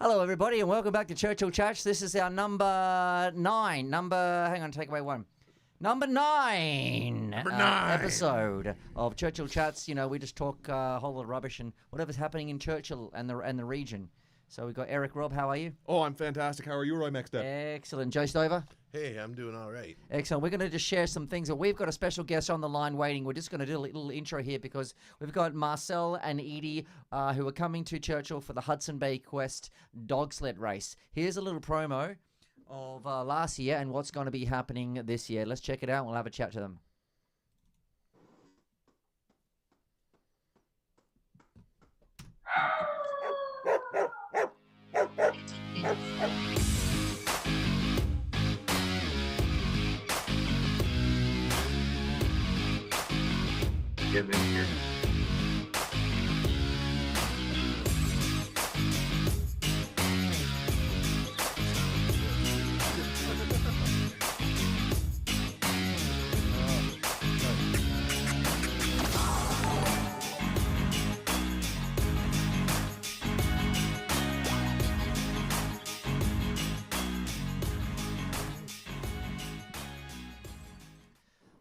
Hello, everybody, and welcome back to Churchill Chats. This is our number 9. Hang on, take away 1. Number 9. Episode of Churchill Chats. You know, we just talk a whole lot of rubbish and whatever's happening in Churchill and the region. So we've got Eric. Rob, how are you? Oh, I'm fantastic. How are you, Roy Mexted? Excellent. Joe Stover? Hey, I'm doing all right. Excellent. We're going to just share some things. We've got a special guest on the line waiting. We're just going to do a little intro here because we've got Marcel and Edie who are coming to Churchill for the Hudson Bay Quest dog sled race. Here's a little promo of last year and what's going to be happening this year. Let's check it out. We'll have a chat to them. Get in here.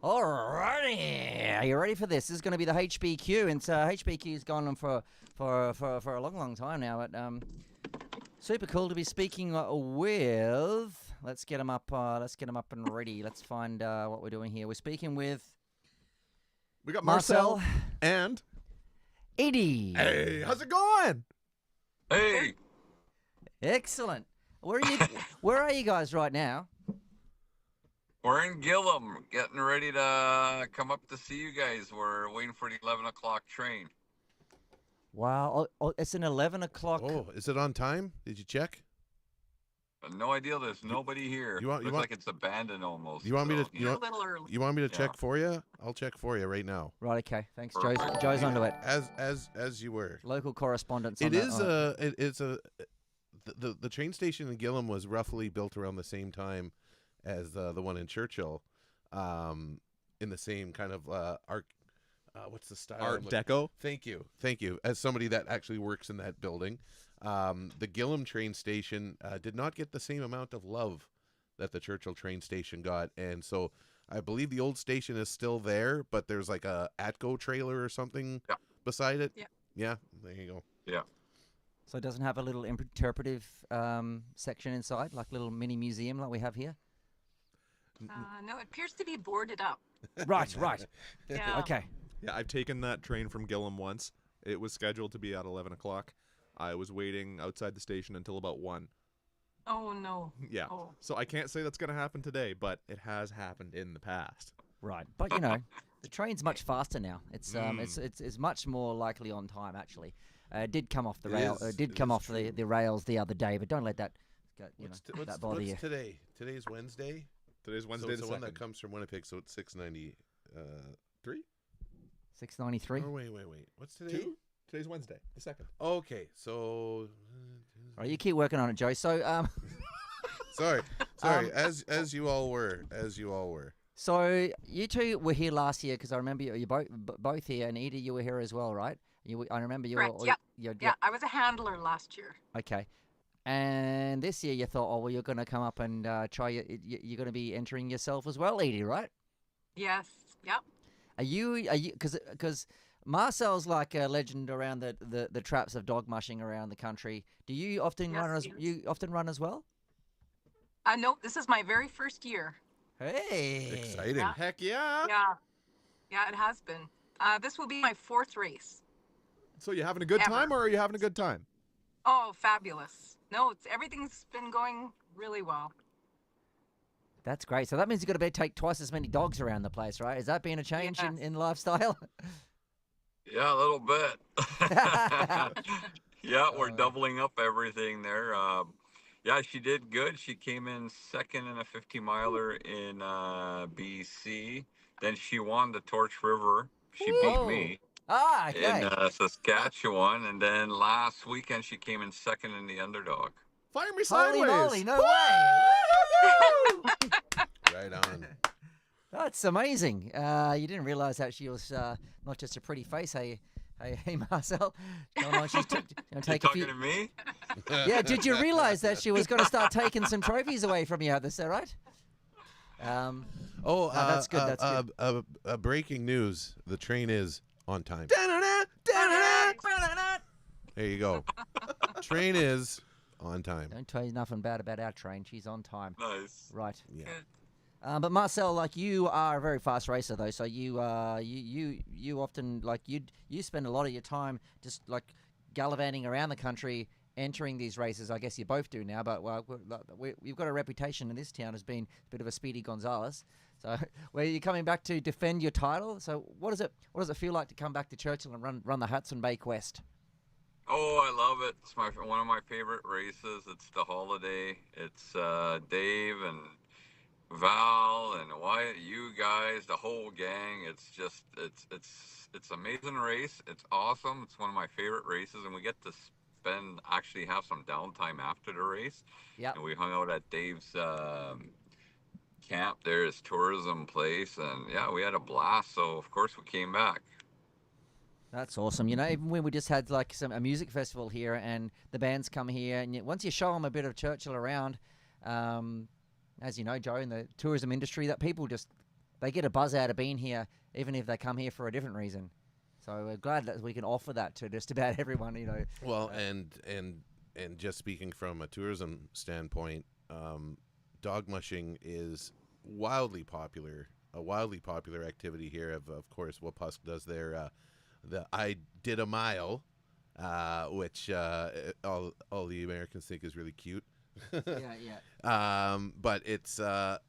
Alrighty, are you ready for this? This is going to be the HBQ, and HBQ's gone on for a long time now. But super cool to be speaking with. Let's get them up. Let's get them up and ready. Let's find what we're doing here. We're speaking with. We got Marcel and Edie. Hey, how's it going? Hey, Excellent. Where are you guys right now? we're in Gillum, getting ready to come up to see you guys. We're waiting for the 11 o'clock train. Wow, it's an 11 o'clock. Oh, is it on time? Did you check? No idea. There's nobody here. Looks like it's abandoned almost. You want me to? so, A little early. You want me to check for you? I'll check for you right now. Right, okay. Thanks, Perfect. Joe's onto it. As you were. Local correspondence. The train station in Gillum was roughly built around the same time as the one in Churchill, in the same kind of art. What's the style? Art Deco. Thank you. As somebody that actually works in that building, the Gillum train station did not get the same amount of love that the Churchill train station got, and so I believe the old station is still there, but there's like a Atco trailer or something beside it. Yeah, there you go. Yeah. So it doesn't have a little interpretive section inside, like a little mini museum like we have here? No, it appears to be boarded up. Right. Yeah. Okay. Yeah, I've taken that train from Gillum once. It was scheduled to be at 11 o'clock. I was waiting outside the station until about 1. Oh, no. Yeah. Oh. So I can't say that's going to happen today, but it has happened in the past. Right. But, you know, the train's much faster now. It's much more likely on time, actually. It did come off the rail. It did come off the rails the other day, but don't let that that bother you. What's today? Today's Wednesday. Today's Wednesday So it's the the one 2nd. that comes from Winnipeg, so it's 693. 693. Oh wait. What's today? 2? Today's Wednesday, the 2nd. Okay, so. All right, you keep working on it, Joe. So Sorry. As you all were. So you two were here last year because I remember you both here, and Edie, you were here as well, right? I remember you Correct, were. yep. Yeah, I was a handler last year. Okay. And this year you thought, oh well, you're going to come up and try. You're going to be entering yourself as well, Edie, right? Yes. Yep. Are you? Because Marcel's like a legend around the traps of dog mushing around the country. Do you often run as well? No, this is my very first year. Hey. Exciting. Yeah. Heck yeah. Yeah, it has been. This will be my 4th race. So you having a good time, or are you having a good time? Oh, fabulous. No, everything's been going really well. That's great. So that means you've got to take twice as many dogs around the place, right? Is that being a change in lifestyle? Yeah, a little bit. Yeah, we're doubling up everything there. Yeah, she did good. She came in 2nd in a 50-miler in BC. Then she won the Torch River. She beat me Okay. in Saskatchewan. And then last weekend, she came in 2nd in the Underdog. Fire me Holy sideways. moly, no way. Right on. That's amazing. You didn't realize that she was not just a pretty face, hey, Hey, Marcel. Come on, she's You take a talking few. to me? Yeah, did you realize that she was going to start taking some trophies away from you? Is that right? Oh, No, that's good. That's good. Breaking news: the train is on time. There you go. Train is on time. Don't tell you nothing bad about our train. She's on time. Nice. Right. Yeah. But Marcel, like you are a very fast racer, though. So you often like you spend a lot of your time just like gallivanting around the country, entering these races. I guess you both do now. But we've got a reputation in this town as being a bit of a Speedy Gonzales. So where you're coming back to defend your title. So what does it feel like to come back to Churchill and run the Hudson Bay Quest? Oh, I love it. It's one of my favorite races. It's the holiday. It's Dave and Val and Wyatt, you guys, the whole gang. It's just it's amazing race. It's awesome. It's one of my favorite races, and we get to actually have some downtime after the race. Yeah. And we hung out at Dave's camp there, his tourism place, and yeah, we had a blast. So of course we came back. That's awesome. You know, even when we just had like a music festival here, and the bands come here, and once you show them a bit of Churchill around, as you know, Joe, in the tourism industry, that people they get a buzz out of being here, even if they come here for a different reason. So we're glad that we can offer that to just about everyone. You know. Well, and just speaking from a tourism standpoint, dog mushing is wildly popular. A wildly popular activity here. Of course, Wapusk does their the I Did a Mile, which all the Americans think is really cute. Yeah. But it's a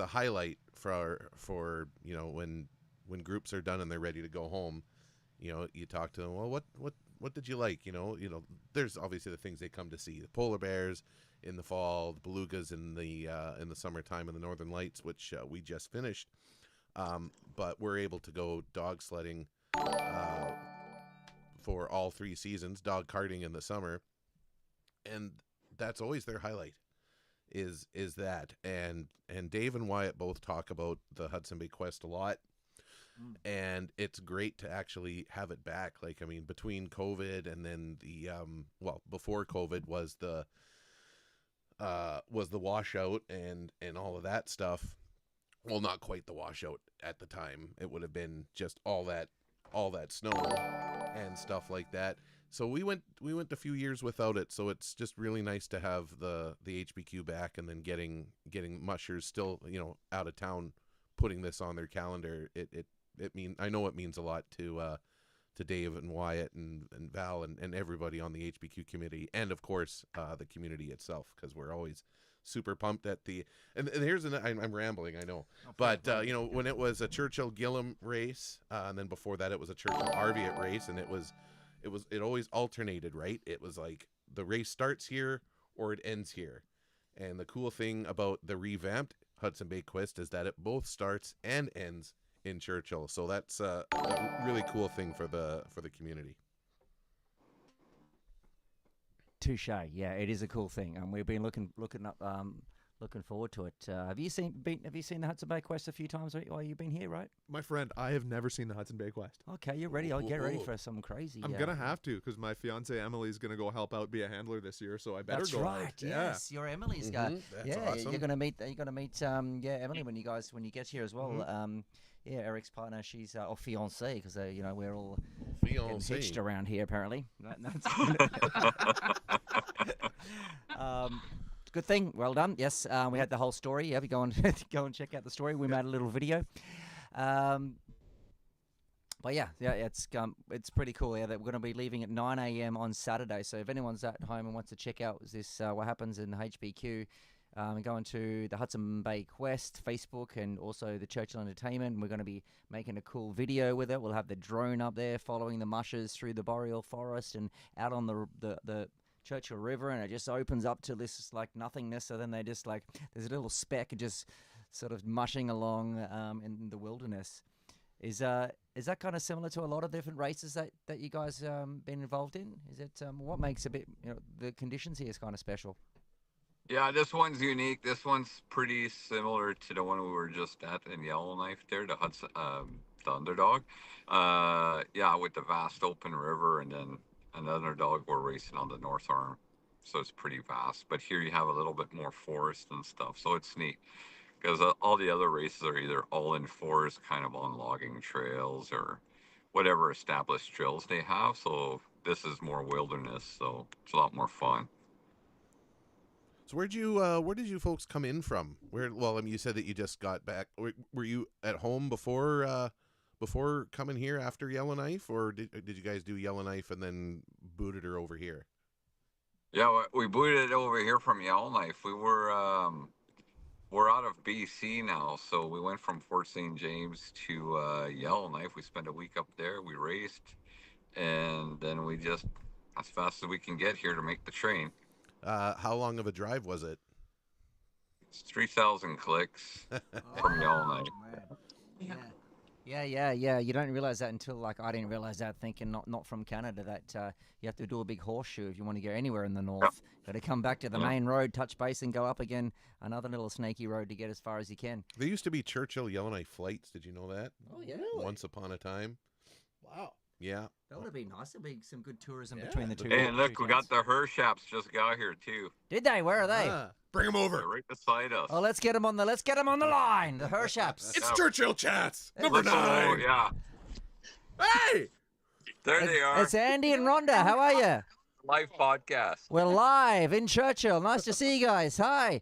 highlight for you know, when groups are done and they're ready to go home. You know, you talk to them. Well, what did you like? You know, there's obviously the things they come to see: the polar bears in the fall, the belugas in the summertime, and the northern lights, which we just finished. But we're able to go dog sledding for all 3 seasons, dog carting in the summer, and that's always their highlight. Is that, and Dave and Wyatt both talk about the Hudson Bay Quest a lot. And it's great to actually have it back. Like, I mean, between COVID and then the before COVID was the washout and all of that stuff. Well, not quite the washout at the time. It would have been just all that snow and stuff like that. So we went a few years without it. So it's just really nice to have the HBQ back, and then getting mushers still, you know, out of town, putting this on their calendar. I know it means a lot to Dave and Wyatt and Val and everybody on the HBQ committee, and of course the community itself, because we're always super pumped at the and here's I'm rambling, I know, but you know, when it was a Churchill Gillam race, and then before that it was a Churchill Arviat race, and it always alternated, right? It was like the race starts here or it ends here, and the cool thing about the revamped Hudson Bay Quest is that it both starts and ends in Churchill. So that's a really cool thing for the community. Touche. Yeah, it is a cool thing, and we've been looking forward to it. Have you seen the Hudson Bay Quest a few times while you've been here, right? My friend, I have never seen the Hudson Bay Quest. Okay, you're ready. I'll get ready for some crazy. I'm gonna have to, because my fiance Emily's gonna go help out, be a handler this year, so I better That's go. right. Out. Yes, you're Emily's guy. That's yeah, awesome. you're gonna meet Emily when you get here as well. Yeah, Eric's partner, she's or fiancée, because you know, we're all getting hitched around here apparently. Good thing. Well done. Yes, we had the whole story. Yeah, we go and check out the story. We made a little video. But yeah, it's pretty cool. Yeah, that we're going to be leaving at 9 a.m. on Saturday. So if anyone's at home and wants to check out what happens in the HBQ, going to the Hudson Bay Quest Facebook and also the Churchill Entertainment. And we're going to be making a cool video with it. We'll have the drone up there following the mushers through the boreal forest and out on the Churchill River, and it just opens up to this like nothingness. So then they just like there's a little speck just sort of mushing along in the wilderness. Is that kind of similar to a lot of different races that you guys been involved in? Is it what makes a bit, you know, the conditions here is kind of special? Yeah, this one's unique. This one's pretty similar to the one we were just at in Yellowknife there, the the underdog. Yeah, with the vast open river, and then another dog we're racing on the North Arm. So it's pretty vast. But here you have a little bit more forest and stuff. So it's neat because all the other races are either all in forest, kind of on logging trails or whatever established trails they have. So this is more wilderness. So it's a lot more fun. So where did you folks come in from? Well, I mean, you said that you just got back. Were you at home before coming here after Yellowknife, or did you guys do Yellowknife and then booted her over here? Yeah, we booted it over here from Yellowknife. We're out of BC now, so we went from Fort St. James to Yellowknife. We spent a week up there. We raced, and then we just as fast as we can get here to make the train. How long of a drive was it? It's 3,000 clicks from Yellowknife. Yeah. You don't realize that until, like, I didn't realize that, thinking not from Canada, that you have to do a big horseshoe if you want to go anywhere in the north. Got to come back to the main road, touch base, and go up again another little snaky road to get as far as you can. There used to be Churchill Yellowknife flights. Did you know that? Oh, yeah. Once upon a time. Wow. Yeah. That would have been nice. There'd be some good tourism between the two. Hey, and look, two we got towns. the Hershaps just got here too. Did they? Where are they? Bring them They're over. right beside us. Oh, let's get them on the line. The Hershaps. It's Yeah. Churchill Chats, number Let's go, 9. yeah, Hey! there they are. It's Andy and Rhonda. How are you? Live podcast. We're live in Churchill. Nice to see you guys. Hi.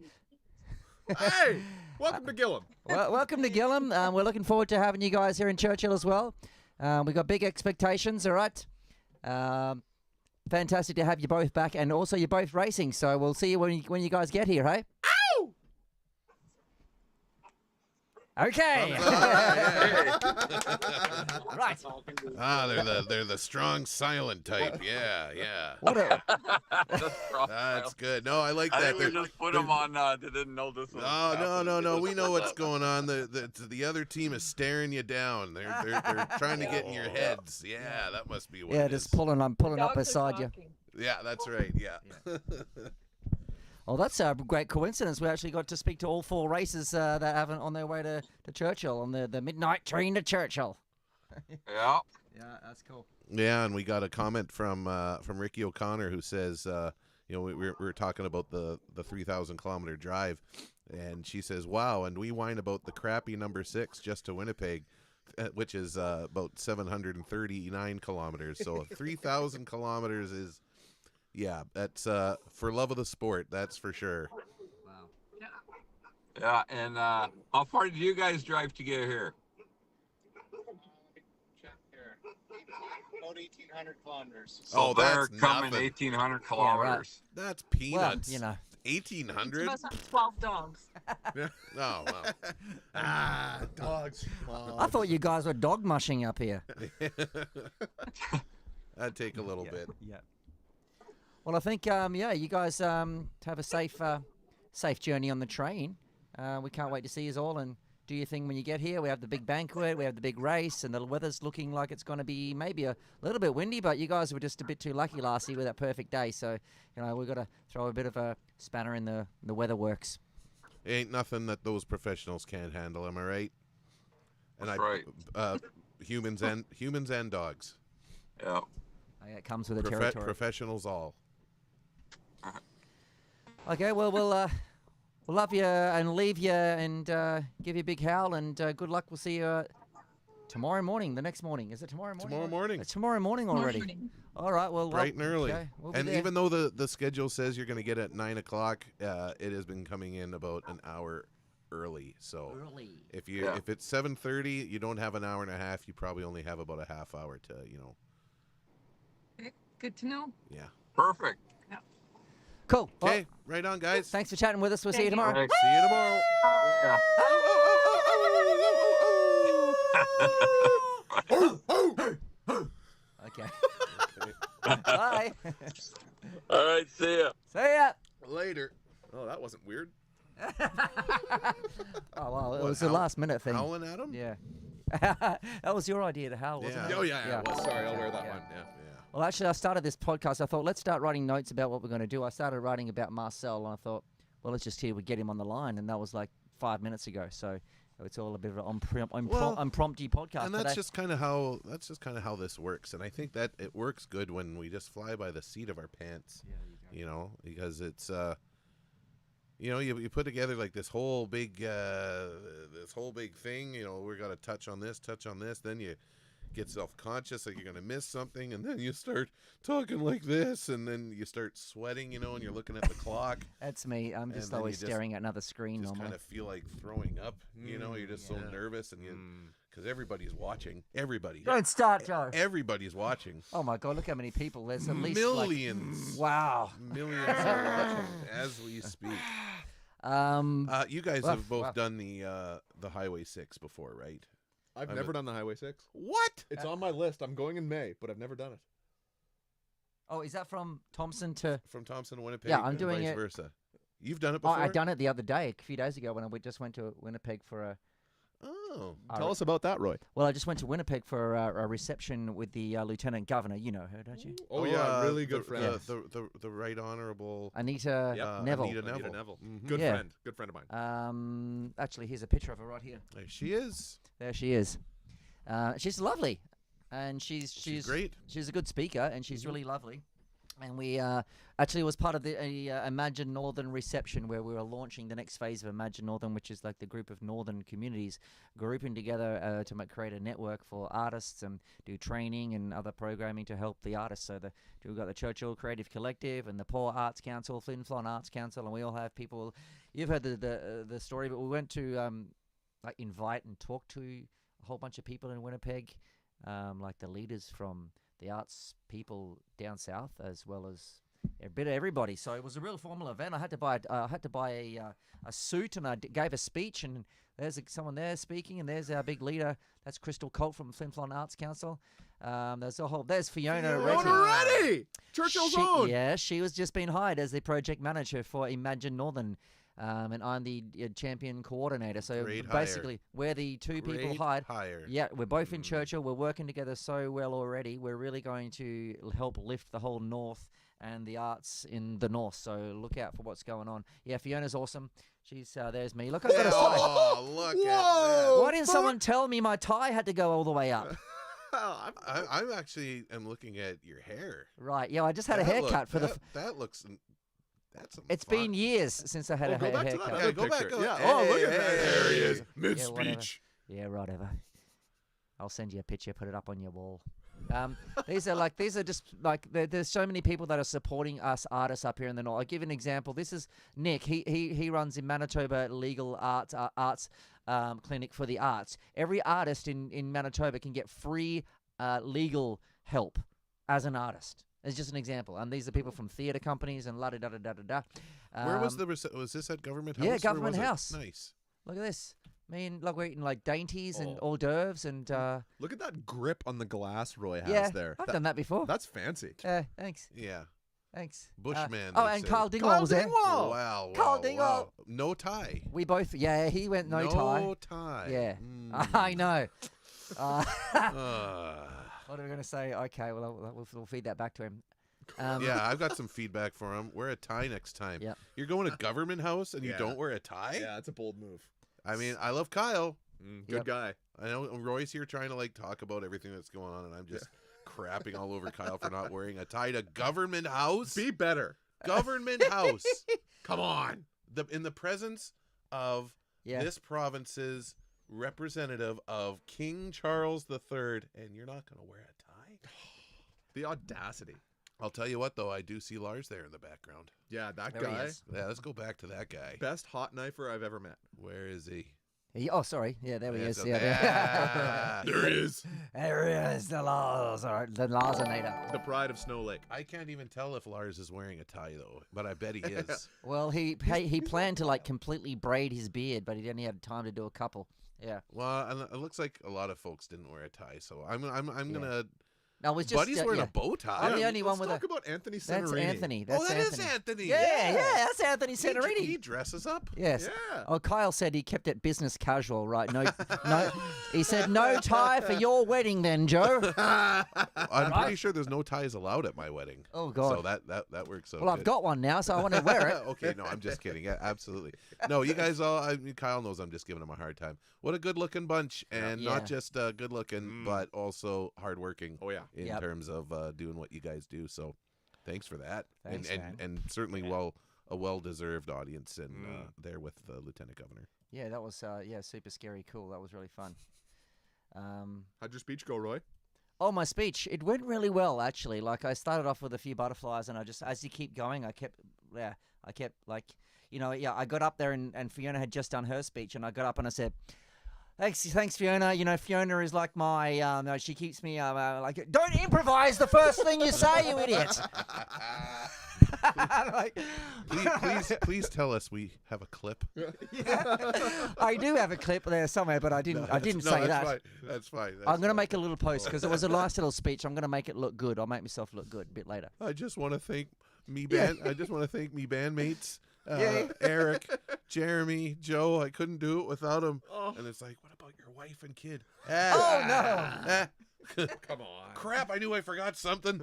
Hey, welcome to Gillam. Well, welcome to Gillam. We're looking forward to having you guys here in Churchill as well. We've got big expectations, all right? Fantastic to have you both back, and also you're both racing, so we'll see you when you guys get here, hey? Ow! Okay. Right. They're the strong silent type. Yeah. What a, That's good. No, I like I that. think we just put them on. They didn't know this was. Oh no! happening. We know what's going on. The other team is staring you down. They're trying to get in your heads. Yeah, that must be what. yeah, it just is. pulling up beside you. Yeah, that's right. Yeah. Well, that's a great coincidence. We actually got to speak to all 4 races that haven't on their way to Churchill on the midnight train to Churchill. Yeah. Yeah, that's cool. Yeah, and we got a comment from Ricky O'Connor who says, we were talking about the 3,000 kilometer drive, and she says, wow, and we whine about the crappy number 6 just to Winnipeg, which is about 739 kilometers. So 3,000 kilometers is, yeah, that's for love of the sport, that's for sure. Wow. Yeah. And how far did you guys drive to get here? About 1,800 kilometers. Oh, they're that's coming nothing. 1,800 kilometers. That's Well, peanuts. you know. 1,800? Must have 12 dogs. Oh, wow. Dogs. I thought you guys were dog mushing up here. That'd take a little bit. Yeah. Well, I think, you guys have a safe journey on the train. We can't wait to see you all and do your thing when you get here. We have the big banquet, we have the big race, and the weather's looking like it's going to be maybe a little bit windy, but you guys were just a bit too lucky last year with that perfect day. So, we've got to throw a bit of a spanner in the weather works. Ain't nothing that those professionals can't handle, am I right? And That's right. Humans and dogs. Yeah. It comes with the territory. Professionals all. Okay, well, we'll love you and leave you and give you a big howl and good luck. We'll see you tomorrow morning, the next morning. Is it tomorrow morning? Tomorrow morning. It's tomorrow morning already. All right, well. Bright and early. Okay, we'll be And there. even though the schedule says you're going to get at 9 o'clock, it has been coming in about an hour early. So Early. if Yeah. if it's 7:30, you don't have an hour and a half. You probably only have about a half hour to, Okay, good to know. yeah. Perfect. Cool. Well, Okay, right on, guys. thanks for chatting with us. We'll see you Thank you. tomorrow. Thanks. See you tomorrow. Yeah. Okay. Bye. All right. See ya. See ya. Later. Oh, that wasn't weird. Oh, well, it What, was a last minute thing. Howling at him? Yeah. That was your idea to howl, wasn't Yeah. it? Oh, yeah. Well, sorry, I'll wear that Yeah. one. Yeah. Well, actually, I started this podcast. I thought, let's start writing notes about what we're going to do. I started writing about Marcel, and I thought, well, let's just see if we get him on the line. And that was like 5 minutes ago. So It's all a bit of an Well, impromptu podcast. And that's just kind of how this works. And I think that it works good when we just fly by the seat of our pants. Yeah, you know, because it's you know, you put together like this whole big thing. You know, we got to touch on this. Then you get self-conscious, like you're gonna miss something, and then you start talking like this, and then you start sweating, you know, and you're looking at the clock. That's me. I'm just then always you staring at another screen. Just Normally, kind of feel like throwing up, you know. You're just so nervous, and because everybody's watching. Don't start, Joe. Everybody's watching. Oh my God! Look how many people. There's at least millions. Wow. Millions are watching as we speak. You guys have both done the Highway 6 before, right? I've never done the Highway 6. What? It's on my list. I'm going in May, but I've never done it. Oh, is that from Thompson to? From Thompson to Winnipeg? Yeah, I'm doing vice it. versa. You've done it Oh, before? I done it the other day, a few days ago, when we just went to Winnipeg for a. Oh. Tell us about that, Roy. Well, I just went to Winnipeg for a reception with the Lieutenant Governor. You know her, don't you? Oh, yeah, really good friend. The Right Honourable Anita Neville. Anita Anita Neville. Neville. Mhm. Good Yeah. friend. Good friend of mine. Actually, here's a picture of her right here. There she is. There she is. She's lovely, and she's great. She's a good speaker, and she's really lovely. And we actually was part of the Imagine Northern reception, where we were launching the next phase of Imagine Northern, which is like the group of northern communities grouping together to create a network for artists and do training and other programming to help the artists. So we've got the Churchill Creative Collective and the Poor Arts Council, Flin Flon Arts Council, and we all have people. You've heard the story, but we went to invite and talk to a whole bunch of people in Winnipeg, like the leaders from the arts people down south, as well as a bit of everybody. So it was a real formal event. I had to buy a suit, and I gave a speech, and there's someone there speaking, and there's our big leader. That's Crystal Colt from Flin Flon Arts Council. There's Fiona Reddy. Churchill's own. Yeah, she was just being hired as the project manager for Imagine Northern. And I'm the champion coordinator. So Great basically, hire. we're the two people Great hired. hire. Yeah, we're both in Churchill. We're working together so well already. We're really going to help lift the whole north and the arts in the north. So look out for what's going on. Yeah, Fiona's awesome. She's there's me. Look, I've got a tie. Oh, look at Whoa. Why didn't someone tell me my tie had to go all the way up? that. I'm actually looking at your hair. Right. Yeah, I just had a haircut for the. That looks. That's It's been years since I had a go back to haircut. that Yeah, other go back. picture. Go, Yeah. hey, Oh, look at that. hey, There he is. Yeah, Mid-speech. Yeah, whatever. I'll send you a picture, put it up on your wall. These are just like there's so many people that are supporting us artists up here in the north. I'll give you an example. This is Nick. He runs in Manitoba Legal Arts Clinic for the Arts. Every artist in Manitoba can get free legal help as an artist. It's just an example. And these are people from theatre companies and la-da-da-da-da-da-da. Where was was this at Government House? Yeah, Where Government was it? House. Nice. Look at this. We're eating like dainties and Oh. hors d'oeuvres and Look at that grip on the glass Roy has yeah, there. I've done that before. That's fancy. Thanks. Yeah. Thanks. Bushman. Oh, they and say. Carl Dingwall was there. Dingwall. Wow. Carl wow, Dingwall. wow. No tie. We both, yeah, he went no tie. No tie. Yeah. Mm. I know. Uh, What are we going to say? Okay, well, we'll feed that back to him. yeah, I've got some feedback for him. Wear a tie next time. Yep. You're going to Government House and you Yeah. don't wear a tie? Yeah, it's a bold move. I mean, I love Kyle. Good Yep. guy. I know Roy's here trying to talk about everything that's going on, and I'm just crapping all over Kyle for not wearing a tie to Government House. Be better. Government House. Come on. In the presence of Yeah. this province's representative of King Charles III, and you're not going to wear a tie? The audacity. I'll tell you what, though, I do see Lars there in the background. Yeah, that There he guy. is. Yeah, let's go back to that guy. Best hot knifer I've ever met. Where is he? Oh, sorry. Yeah, there he Yes, is. okay. Yeah. There he is. There he is, the Lars. All right, the Larsinator. The pride of Snow Lake. I can't even tell if Lars is wearing a tie, though, but I bet he is. Well, he planned to completely braid his beard, but he only had time to do a couple. Yeah. Well, and it looks like a lot of folks didn't wear a tie, so I'm gonna I was just Buddy's wearing yeah. a bow tie. I'm the only one with Let's a. talk about Anthony That's Senarini. Anthony. That's Oh, that is Anthony. Anthony. Yeah, that's Anthony He Senarini. dresses up. Yes. Yeah. Oh, Kyle said he kept it business casual, right? No, no. He said no tie for your wedding, then, Joe. I'm pretty sure there's no ties allowed at my wedding. Oh God. So that works out. Well, I've good. got one now, so I want to wear it. Okay, no, I'm just kidding. Yeah, absolutely. No, you guys all. I mean, Kyle knows I'm just giving him a hard time. What a good-looking bunch, and Yeah. not just good-looking, but also hardworking. Oh yeah. In Yep. terms of doing what you guys do. So, thanks for that. Thanks, and, man. and certainly a well-deserved audience and there with the Lieutenant Governor. Yeah, that was super scary, cool. That was really fun. How'd your speech go, Roy? Oh, my speech. It went really well, actually. Like, I started off with a few butterflies, and I just, as you keep going, I kept like, I got up there, and Fiona had just done her speech, and I got up and I said, Thanks, Fiona. You know, Fiona is like my, she keeps me, like, don't improvise the first thing you say, you idiot. Like, Please tell us we have a clip. I do have a clip there somewhere, but I didn't say that. Fine. That's fine. I'm going to make a little post because it was a nice little speech. I'm going to make it look good. I'll make myself look good a bit later. I just want to thank me bandmates. Yeah. Eric, Jeremy, Joe. I couldn't do it without them. And it's like, what about your wife and kid? Oh, no. Come on. Crap, I knew I forgot something.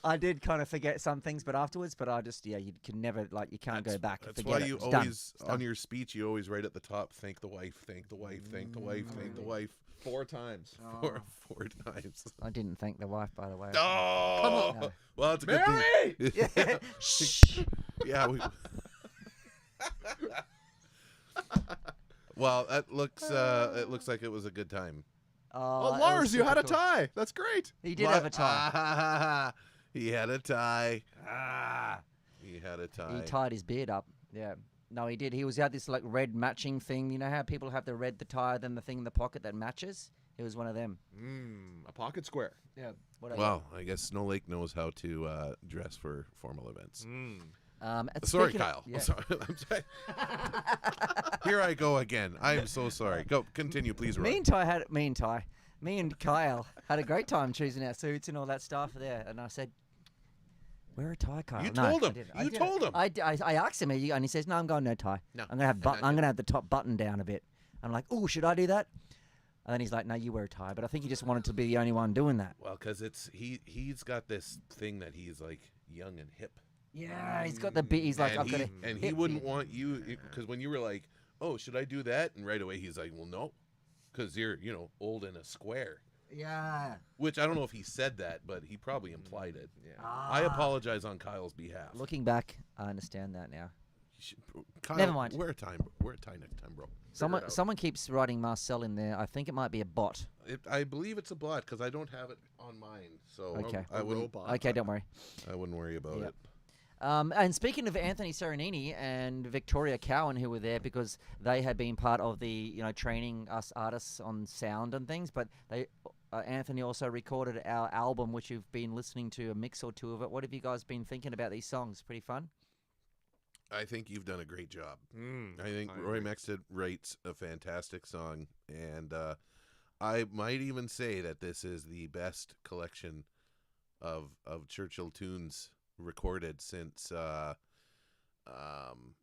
I did kind of forget some things, but afterwards, but I just, you can never, like, you can't go back and That's forget why it. you It's done. always, It's done. on your speech, you always write at the top, thank the wife, thank the wife, thank the wife, thank the wife. 4 times. Four times. I didn't thank the wife, by the way. Oh! No. Well, it's a good Mary! thing. Yeah. Shh. Yeah, we... Well, it looks like it was a good time. Oh, that was Lars, you super had a cool. tie. That's great. He did have a tie. He had a tie. He had a tie. He tied his beard up. Yeah. No, he did. He had this like red matching thing. You know how people have the tie, then the thing in the pocket that matches? It was one of them. A pocket square. Yeah. Well, I guess Snow Lake knows how to dress for formal events. Sorry, speaking Kyle. yeah. I'm sorry. I'm sorry. Here I go again. I am so sorry. Go, continue, please, Roy. Me and Kyle had a great time choosing our suits and all that stuff there. And I said, wear a tie, Kyle. You No, told I him. didn't. You told him. I asked him, and he says, no, I'm going no tie. No. I'm gonna have the top button down a bit. I'm like, oh, should I do that? And then he's like, no, you wear a tie. But I think he just wanted to be the only one doing that. Well, because he's got this thing that he's like young and hip. Yeah, he's got the bit. He's like, and I've got he wouldn't want you, because when you were like, oh, should I do that? And right away he's like, well, no, because you're old and a square. Yeah. Which I don't know if he said that, but he probably implied it. Yeah. I apologize on Kyle's behalf. Looking back, I understand that now. Kyle, Never mind. Wear a tie next time, bro. Someone keeps writing Marcel in there. I think it might be a bot. I believe it's a bot because I don't have it on mine. So Okay. I wouldn't. robot. Okay, don't worry. I wouldn't worry about Yep. it. And speaking of Anthony Serenini and Victoria Cowan, who were there because they had been part of the training us artists on sound and things, but Anthony also recorded our album, which you've been listening to a mix or two of it. What have you guys been thinking about these songs? Pretty fun. I think you've done a great job. I think I Roy agree. Mexted writes a fantastic song, and I might even say that this is the best collection of Churchill tunes recorded since. I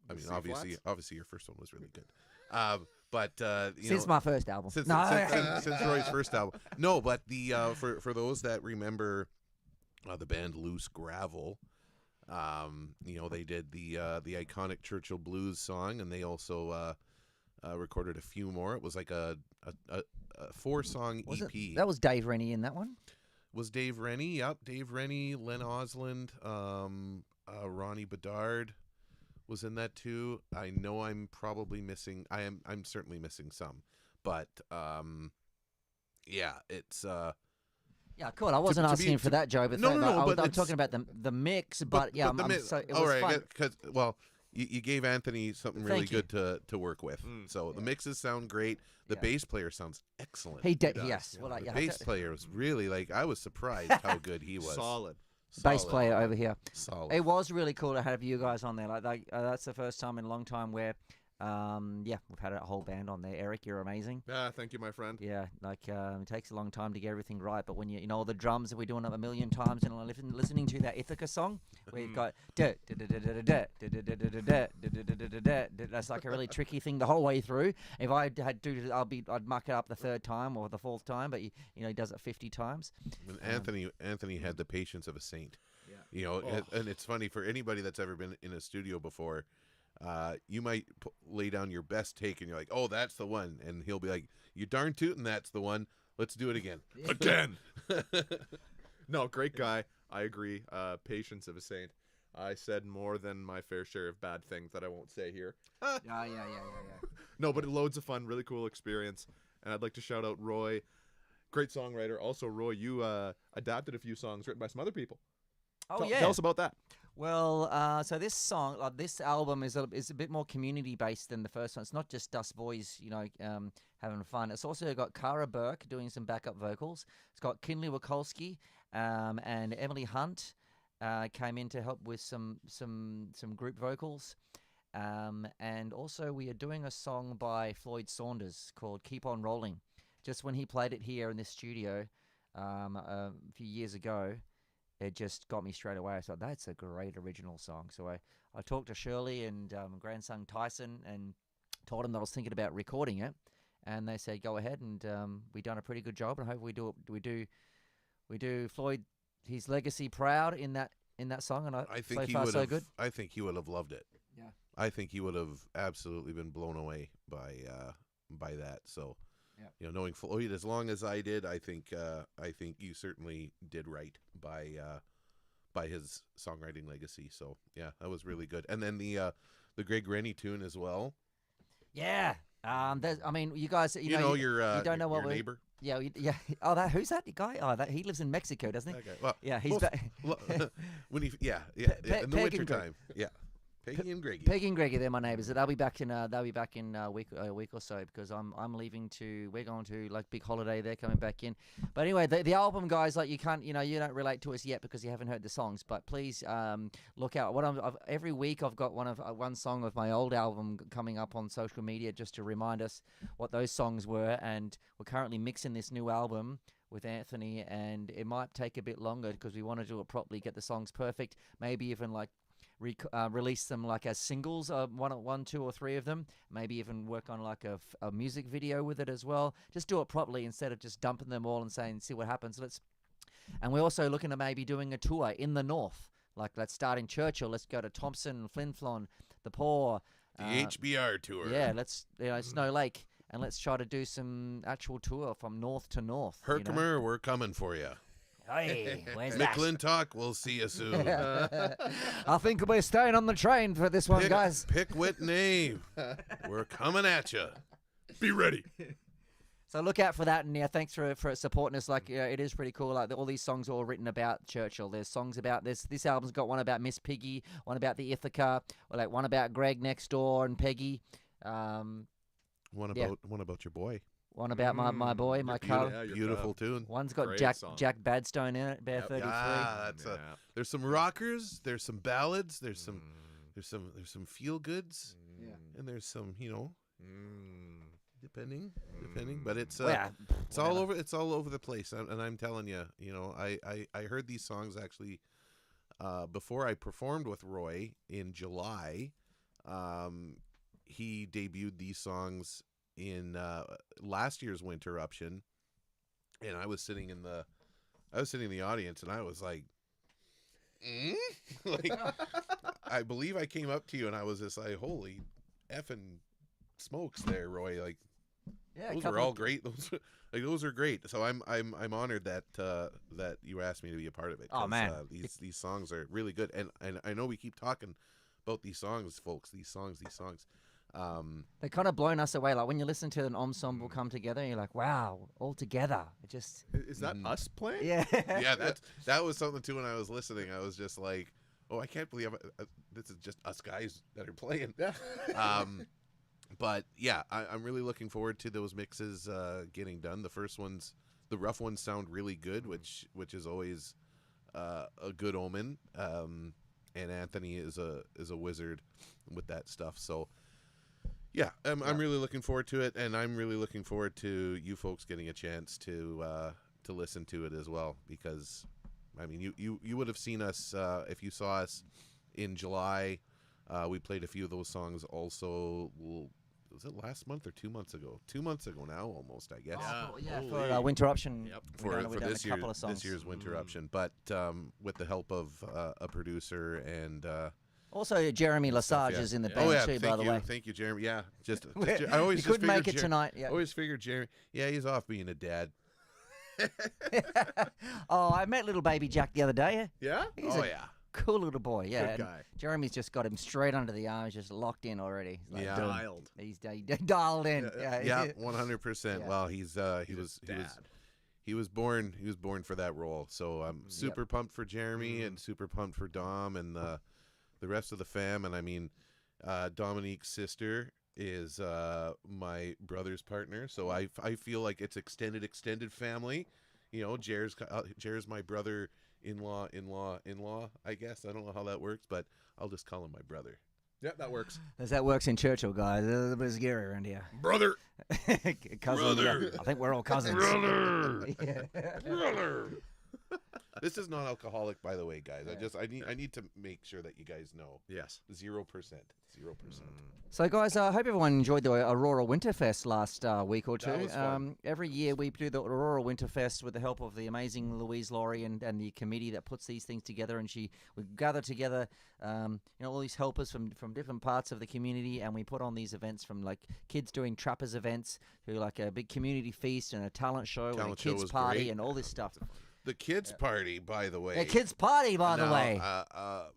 mean, C obviously, your first one was really good, but Since my first album. since No. since Roy's first album. No, but the for those that remember the band Loose Gravel. They did the iconic Churchill Blues song, and they also recorded a few more. It was like a 4-song Was EP. that was Dave Rennie in that one? Was Dave Rennie? Yep, Dave Rennie, Len Osland, Ronnie Bedard was in that too. I know I'm probably missing. I'm certainly missing some, but yeah, it's. Yeah, cool. I wasn't to be- asking for that, Joe, but No, I'm it's- talking about the mix. But yeah, the it was all right, fun. because you gave Anthony something really Thank you. good to work with. So the mixes sound great. The Yeah. bass player sounds excellent. He did. does, Yes. yeah. Well, The yeah, bass player was really I was surprised how good he was. Solid. bass Solid. player over here. Solid. It was really cool to have you guys on there. Like that's the first time in a long time where Yeah, we've had a whole band on there. Eric, you're amazing. Thank you, my friend. Yeah, like it takes a long time to get everything right, but when you know all the drums that we're doing up a million times, and listening to that Ithaca song, where you've got that's like a really tricky thing the whole way through. If I had to, I'd muck it up the third time or the fourth time, but he does it 50 times. And Anthony had the patience of a saint. Yeah. And it's funny for anybody that's ever been in a studio before. You might lay down your best take and you're like, oh, that's the one. And he'll be like, you darn tootin', that's the one. Let's do it again. Again. No, great guy. I agree. Patience of a saint. I said more than my fair share of bad things that I won't say here. Yeah. No, but loads of fun, really cool experience. And I'd like to shout out Roy, great songwriter. Also, Roy, you adapted a few songs written by some other people. Oh, yeah. Tell us about that. Well, so this song, this album is a bit more community based than the first one. It's not just us boys, having fun. It's also got Cara Burke doing some backup vocals. It's got Kinley Wakolski and Emily Hunt came in to help with some group vocals. And also we are doing a song by Floyd Saunders called "Keep On Rolling." Just when he played it here in this studio a few years ago, it just got me straight away. I thought, that's a great original song. So I talked to Shirley and grandson Tyson and told them that I was thinking about recording it. And they said, go ahead. And we done a pretty good job. And hopefully we do Floyd, his legacy proud in that song. And I think so he far, would so have, good. I think he would have loved it. Yeah. I think he would have absolutely been blown away by that. So, knowing Floyd as long as I did, I think you certainly did right by his songwriting legacy. So yeah, that was really good. And then the Greg Rennie tune as well. Yeah. You guys, you don't know what your neighbor. Yeah. Oh, who's that guy? Oh, he lives in Mexico, doesn't he? Okay. Well, Yeah, he's when he in the winter time. Yeah. Peggy and Greggy. Peggy and Greggy, they're my neighbours. They'll be back in a week or so because I'm leaving we're going to like big holiday. They're coming back in. But anyway, the album, guys, like you can't, you don't relate to us yet because you haven't heard the songs. But please look out. Every week I've got one song of my old album coming up on social media just to remind us what those songs were. And we're currently mixing this new album with Anthony, and it might take a bit longer because we want to do it properly, get the songs perfect, maybe even like release them like as singles, one, two, or three of them. Maybe even work on like a music video with it as well. Just do it properly instead of just dumping them all and saying, see what happens. And we're also looking at maybe doing a tour in the north. Like let's start in Churchill. Let's go to Thompson, Flin Flon, the Paw. The HBR tour. Yeah, let's Snow Lake, and let's try to do some actual tour from north to north. Herkimer, we're coming for you. Hey, where's that? McClintock, we'll see you soon. I think we're staying on the train for this one, guys. Pickwitt Nave, we're coming at you. Be ready. So look out for that, and thanks for supporting us. Like, it is pretty cool. Like all these songs are all written about Churchill. There's songs about this. This album's got one about Miss Piggy, one about the Ithaca, or like one about Greg next door and Peggy. One about your boy. One about my boy, my car. Beautiful tune. One's got Great Jack song. Badstone in it. Bear 33. There's some rockers. There's some ballads. There's some feel goods. Yeah. And there's some depending. But it's It's all over. It's all over the place. And I'm telling you, I heard these songs actually before I performed with Roy in July. He debuted these songs in last year's Winterruption, and I was sitting in the audience, and I was like, like I believe I came up to you, and I was just like, holy effing smokes, there, Roy! Like, those are all great. Those are great. So I'm honored that that you asked me to be a part of it. Oh man, these songs are really good, and I know we keep talking about these songs, folks. These songs. They kind of blown us away. Like when you listen to an ensemble come together, you're like, wow, all together. It just Is that us playing? yeah. Yeah, that was something too. When I was listening, I was just like, oh, I can't believe this is just us guys that are playing. But yeah, I'm really looking forward to those mixes getting done. The rough ones sound really good, which is always a good omen. And Anthony is a wizard with that stuff. So Yeah, I'm really looking forward to it, and I'm really looking forward to you folks getting a chance to listen to it as well, because, I mean, you would have seen us if you saw us in July. We played a few of those songs also. Was it last month or 2 months ago? 2 months ago now, almost, I guess. For Winterruption. Yep. For we've done this a couple of songs. year's Winterruption, but with the help of a producer and. Also, Jeremy Lesage is in the band too, by the way. Thank you, Jeremy. Yeah, I always he just couldn't make figured it tonight. Yeah. Always figured Jeremy. Yeah, he's off being a dad. Oh, I met little baby Jack the other day. Yeah? He's a cool little boy. Yeah. Good and guy. Jeremy's just got him straight under the arm. He's just locked in already. He's like, Yeah. Dialed. He's dialed in. Yeah, 100%. Yeah. Well, he was born for that role. So I'm super pumped for Jeremy and super pumped for Dom and the rest of the fam. And I mean, Dominique's sister is my brother's partner, so I feel like it's extended family. You know, Jer's my brother-in-law, I guess. I don't know how that works, but I'll just call him my brother. Yeah, that works. As that works in Churchill, guys. A bit scary around here. Brother! Cousin, Brother! I think we're all cousins. Brother! Yeah. Brother! This is not alcoholic, by the way, guys. I need to make sure that you guys know. Yes. 0%. 0%. So, guys, I hope everyone enjoyed the Aurora Winterfest last week or two. That was fun. Every year we do the Aurora Winterfest with the help of the amazing Louise Laurie and the committee that puts these things together. And we gather together, all these helpers from different parts of the community, and we put on these events from like kids doing trappers events to like a big community feast and a talent show and a kids party great. and all this stuff. The kids' party, by the way. A kids party, by the Now, way.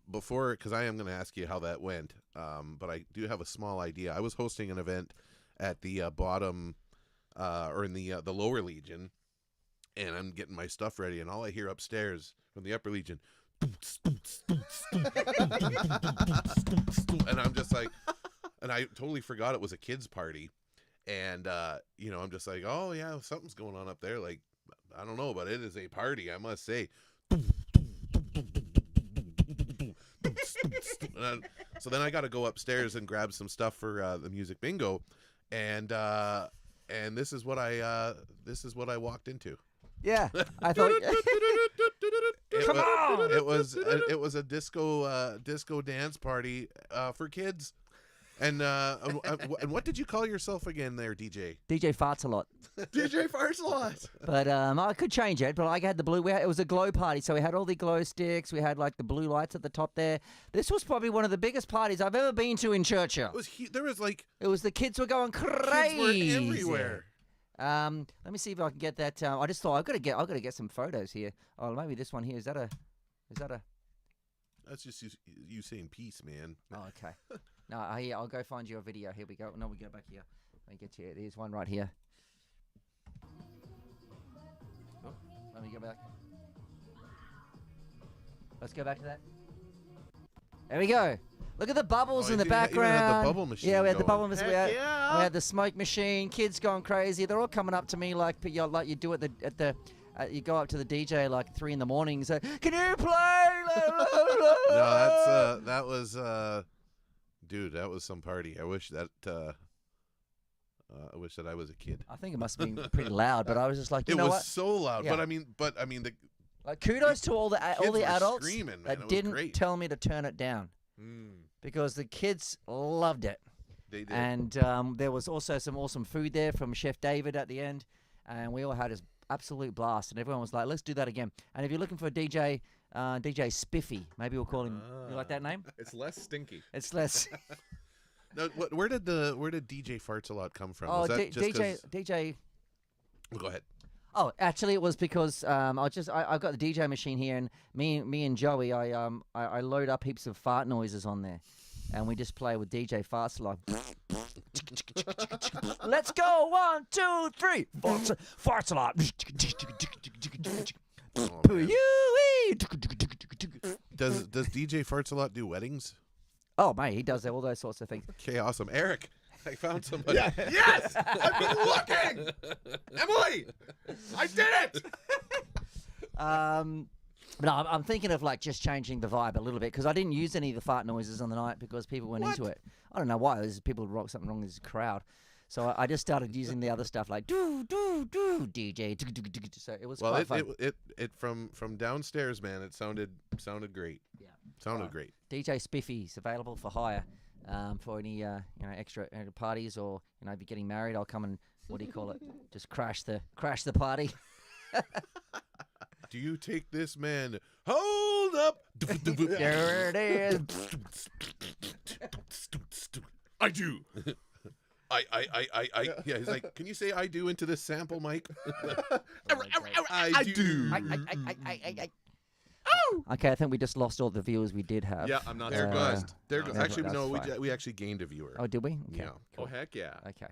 Before, because I am going to ask you how that went, but I do have a small idea. I was hosting an event at the bottom, or in the lower Legion, and I'm getting my stuff ready, and all I hear upstairs from the upper Legion, and I'm just like, and I totally forgot it was a kids' party, and I'm just like, oh yeah, something's going on up there, like. I don't know, but it is a party, I must say. So then I got to go upstairs and grab some stuff for the music bingo, and this is what I walked into. Yeah, I thought. Come on! It was a disco dance party for kids. And what did you call yourself again there, DJ? DJ farts a lot. DJ farts a lot. But I could change it. But I had the blue. It was a glow party, so we had all the glow sticks. We had like the blue lights at the top there. This was probably one of the biggest parties I've ever been to in Churchill. There was like the kids were going crazy. Kids were everywhere. Let me see if I can get that. I just thought I've got to get some photos here. Oh, maybe this one here. Is that a? That's just you saying peace, man. Oh, okay. No, I'll go find you a video. Here we go. No, we go back here. Let me get you. There's one right here. Oh, let me go back. Let's go back to that. There we go. Look at the bubbles in the background. Even had the bubble machine. Yeah, we had the going. bubble machine. We had the smoke machine. Kids going crazy. They're all coming up to me like you do at the. You go up to the DJ like 3 a.m. and say, "Can you play?" No, that was. Dude, that was some party. I wish that I was a kid. I think it must have been pretty loud, but I was just like, you it know was what? so loud. Yeah. But I mean, the like kudos to all the were adults screaming, man. It that was didn't great. tell me to turn it down because the kids loved it. They did. And there was also some awesome food there from Chef David at the end, and we all had this absolute blast. And everyone was like, "Let's do that again." And if you're looking for a DJ. DJ Spiffy, maybe we'll call him. You like that name? It's less stinky. It's less. Now, where did DJ Farts a Lot come from? Oh, Was that just DJ. Go ahead. Oh, actually, it was because I've got the DJ machine here, and me and Joey, I load up heaps of fart noises on there, and we just play with DJ Farts a Lot. Let's go 1, 2, 3. Farts a Lot. Oh, does DJ Farts a Lot do weddings? Oh, mate, he does all those sorts of things. Okay, awesome. Eric, I found somebody. Yeah. Yes! I've been looking! Emily! I did it! But I'm thinking of like just changing the vibe a little bit because I didn't use any of the fart noises on the night because people weren't into it. I don't know why. There's people rock something wrong with this crowd. So I just started using the other stuff like do DJ. So it was quite fun. It from downstairs, man. It sounded great. Yeah, sounded great. DJ Spiffy's available for hire for any extra parties, or if you're getting married, I'll come and just crash the party. Do you take this man? Hold up. There it is. I do. I. Yeah, he's like, can you say I do into this sample, Mike? I do. Okay, I think we just lost all the viewers we did have. Yeah, I'm not They're surprised. gone. They're gone. that's Actually, no, fine. we actually gained a viewer. Oh, did we? Okay. Yeah. Oh, heck yeah. Okay.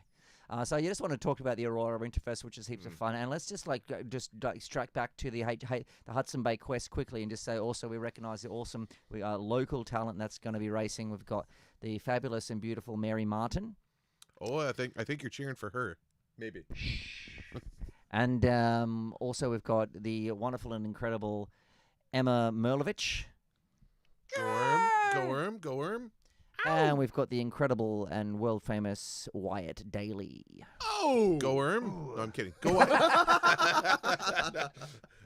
So you just want to talk about the Aurora Winterfest, which is heaps of fun, and let's just strike back to the Hudson Bay Quest quickly, and just say also we recognise the awesome local talent that's going to be racing. We've got the fabulous and beautiful Mary Martin, Oh, I think you're cheering for her. Maybe. and also we've got the wonderful and incredible Emma Merlovich, Go worm. and we've got the incredible and world famous Wyatt Daly. Oh! Go worm. No, I'm kidding. Go Wyatt.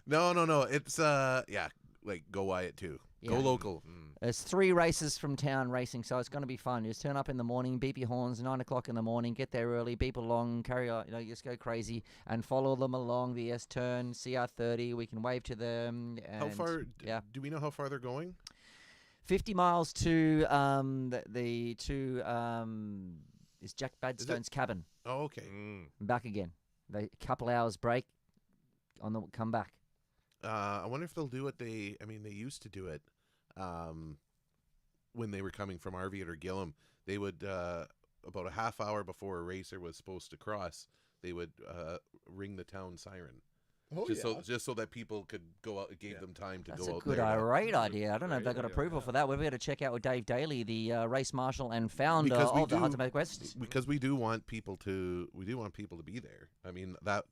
No. It's like go Wyatt too. Go Yeah. local. There's 3 races from town racing, so it's going to be fun. You just turn up in the morning, beep your horns, 9 o'clock in the morning, get there early, beep along, carry on, just go crazy and follow them along the S-turn, CR30. We can wave to them. And How far? Yeah. Do we know how far they're going? 50 miles to is Jack Badstone's cabin. Oh, okay. Mm. And back again. A couple hours break on the come back. I wonder if they'll do what they used to do it when they were coming from Arviat or Gillam. They would, about a half hour before a racer was supposed to cross, they would ring the town siren. Oh, Just so that people could go out. It gave them time to That's go a out good there. irate idea. I don't know if they great got idea, approval yeah. for that. We've got to check out with Dave Daly, the race marshal and founder Because we of the do- Hudson Bay Quest. Because we do want people to be there. I mean that.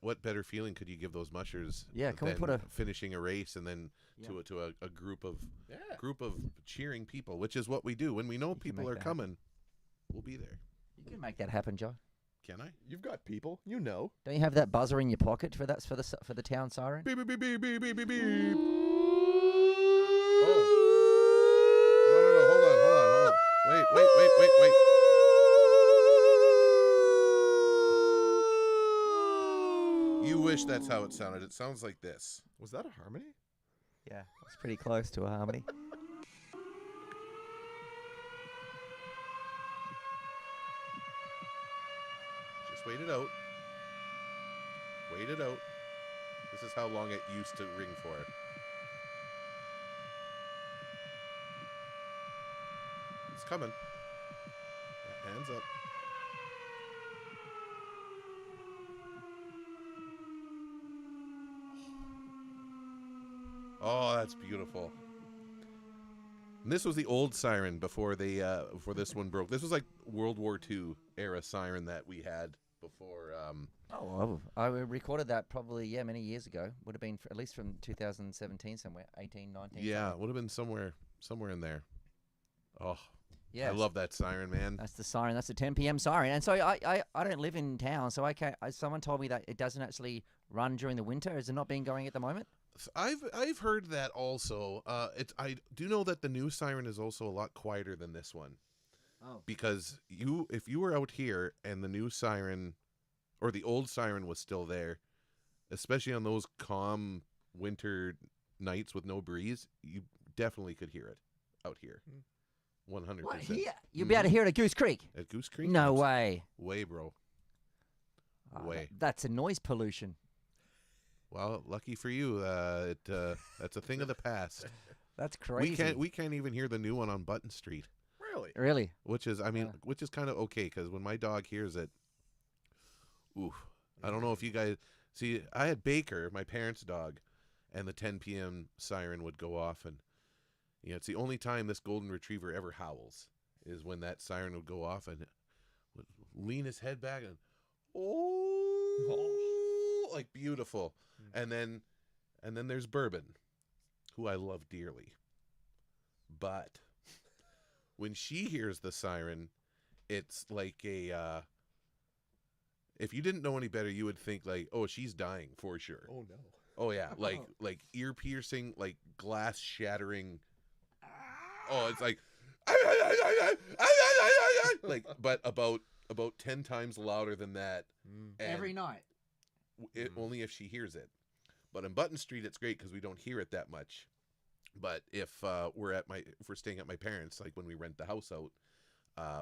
What better feeling could you give those mushers? Yeah, can we than put a- finishing a race and then Yeah. to a group of Yeah. cheering people, which is what we do when we know can people make are that coming. We'll be there. You can make that happen, Joe. Can I? You've got people. You know. Don't you have that buzzer in your pocket for the town siren? Beep beep beep beep beep beep beep beep. Oh. No. Hold on. Wait. You wish that's how it sounded. It sounds like this. Was that a harmony? Yeah, it's pretty close to a harmony. Just wait it out. Wait it out. This is how long it used to ring for. It's coming. Hands up. Oh, that's beautiful. And this was the old siren before before this one broke. This was like World War II era siren that we had before. I recorded that probably many years ago. Would have been at least from 2017 somewhere, 18, 19. Yeah, something. would have been somewhere in there. Oh, Yeah, I love that siren, man. That's the siren. That's the 10 p.m. siren. And so I don't live in town, so I can't. Someone told me that it doesn't actually run during the winter. Is it not being going at the moment? I've heard that also. I do know that the new siren is also a lot quieter than this one. Oh. Because if you were out here and the new siren or the old siren was still there, especially on those calm winter nights with no breeze, you definitely could hear it out here. 100%. What, here? You'll be able to hear it at Goose Creek? At Goose Creek? No way. Way, bro. Way. That's a noise pollution. Well, lucky for you, that's a thing of the past. That's crazy. We can't even hear the new one on Button Street, Really? Really? which is which is kind of okay because when my dog hears it, oof. I don't know if you guys see. I had Baker, my parents' dog, and the 10 p.m. siren would go off, and it's the only time this golden retriever ever howls is when that siren would go off and would lean his head back and like beautiful. And then And then there's Bourbon, who I love dearly. But when she hears the siren, it's like a if you didn't know any better, you would think like, oh, she's dying for sure. Oh no. Oh yeah, like ear piercing, like glass shattering. Oh, it's like like, but about 10 times louder than that. And Every night. only if she hears it. But in Button Street, it's great because we don't hear it that much. But if we're staying at my parents', like when we rent the house out,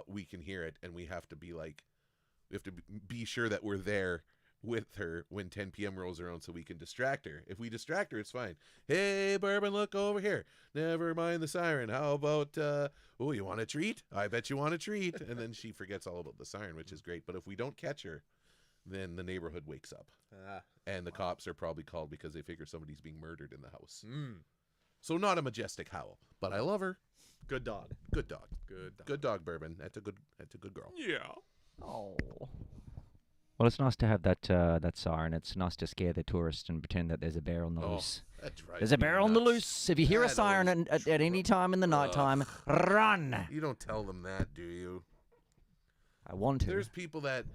we can hear it, and we have to be sure that we're there with her when 10 p.m. rolls around so we can distract her. If we distract her, it's fine. Hey, Bourbon, look over here. Never mind the siren. How about, you want a treat? I bet you want a treat. And then she forgets all about the siren, which is great. But if we don't catch her, then the neighborhood wakes up. And the cops are probably called because they figure somebody's being murdered in the house. So not a majestic howl, but I love her. Good dog. Good dog. Good dog. Good dog, Bourbon. That's a good girl. Yeah. Oh. Well, it's nice to have that siren. It's nice to scare the tourist and pretend that there's a bear on the loose. That's right. There's a bear on the loose. If you hear a That siren always at any time in the nighttime, run. You don't tell them that, do you? I want to. There's people that...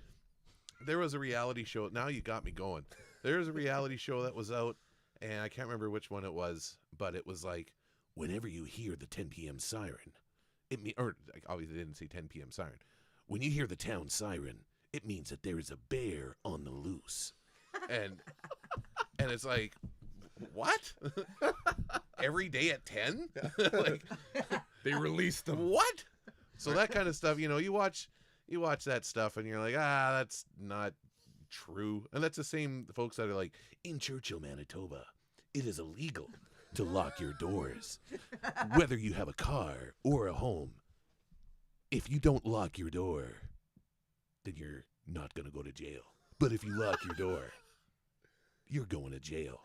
There was a reality show. Now you got me going. There was a reality show that was out, and I can't remember which one it was, but it was like, whenever you hear the 10 p.m. siren, obviously they didn't say 10 p.m. siren. When you hear the town siren, it means that there is a bear on the loose. And it's like, what? Every day at 10? Like, They released them. what? So that kind of stuff, you watch that stuff and you're like, that's not true. And that's the same folks that are like, in Churchill, Manitoba, it is illegal to lock your doors. Whether you have a car or a home, if you don't lock your door, then you're not going to go to jail. But if you lock your door, you're going to jail.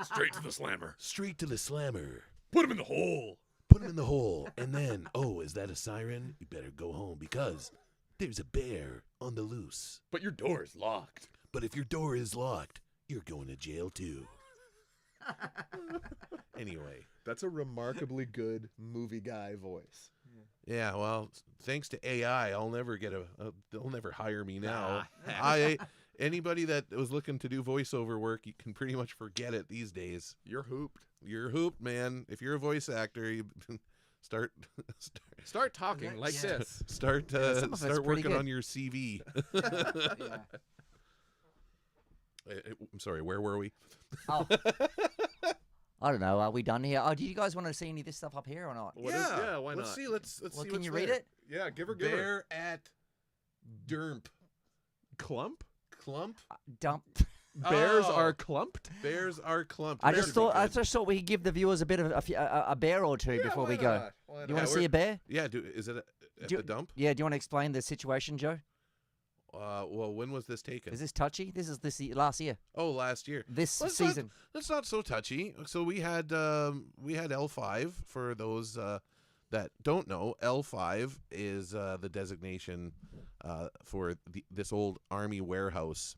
Straight to the slammer. Straight to the slammer. Put him in the hole. Put him in the hole. And then, is that a siren? You better go home because there's a bear on the loose. But your door is locked. But if your door is locked, you're going to jail too. Anyway. That's a remarkably good movie guy voice. Yeah, well, thanks to AI, I'll never get they'll never hire me now. Anybody that was looking to do voiceover work, you can pretty much forget it these days. You're hooped. You're hooped, man. If you're a voice actor, you start talking like Yeah. this. start some of it's start pretty working good. on your CV. Yeah. I'm sorry, where were we? Oh. I don't know. Are we done here? Oh, do you guys want to see any of this stuff up here or not? What is- yeah, why Let's not? see. Let's Well, see. can what's you read there. it? Yeah, give her. Bear at Dermp Clump? Clump. Dump. Bears Oh. are clumped? Bears are clumped. I Bears just would be thought good. we could give the viewers a bit of a bear or two before we go. You want to see a bear? Yeah. Is it at Do- the dump? Yeah. Do you want to explain the situation, Joe? Well, when was this taken? Is this touchy? This is last year. Oh, last year. This Well, it's season. That's not so touchy. So we had L5 for those that don't know. L5 is the designation for this old army warehouse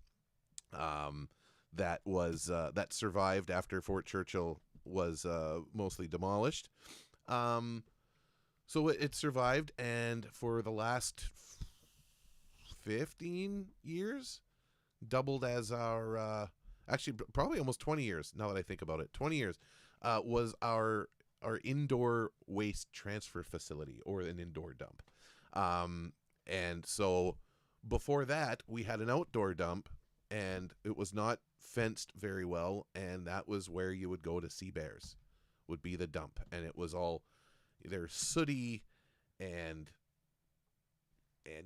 that survived after Fort Churchill was mostly demolished. So it survived, and for the last 15 years, doubled as our actually probably almost 20 years now that I think about it. 20 years was our indoor waste transfer facility, or an indoor dump. And so before that, we had an outdoor dump, and it was not fenced very well, and that was where you would go to see bears, would be the dump. And it was all either sooty and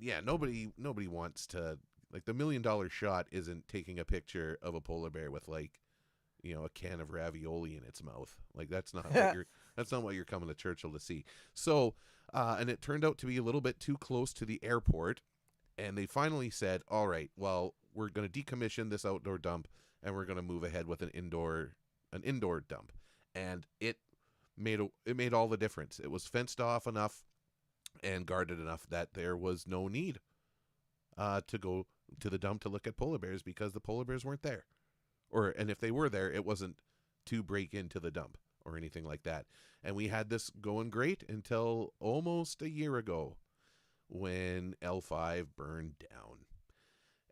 yeah, nobody wants to, like, the $1 million shot isn't taking a picture of a polar bear with, like, a can of ravioli in its mouth. Like, that's not what you're coming to Churchill to see. So, and it turned out to be a little bit too close to the airport, and they finally said, all right, well, we're going to decommission this outdoor dump, and we're going to move ahead with an indoor dump. And it made all the difference. It was fenced off enough and guarded enough that there was no need to go to the dump to look at polar bears, because the polar bears weren't there. And if they were there, it wasn't to break into the dump or anything like that. And we had this going great until almost a year ago when L5 burned down.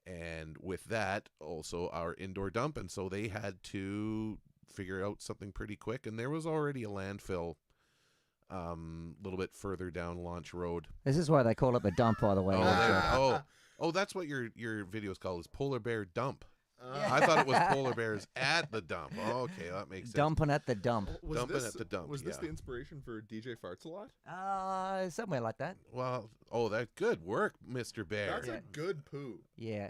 And with that, also our indoor dump. And so they had to figure out something pretty quick. And there was already a landfill a little bit further down Launch Road. This is why they call it the dump, by the way. That's what your video is called, is Polar Bear Dump. Uh, I thought it was polar bears at the dump. Okay, that makes sense. Dumping at the dump. Dumping at the dump. Was this yeah. the inspiration for DJ Farts a Lot? Somewhere like that. Well, that good work, Mr. Bear. That's a good poo. Yeah.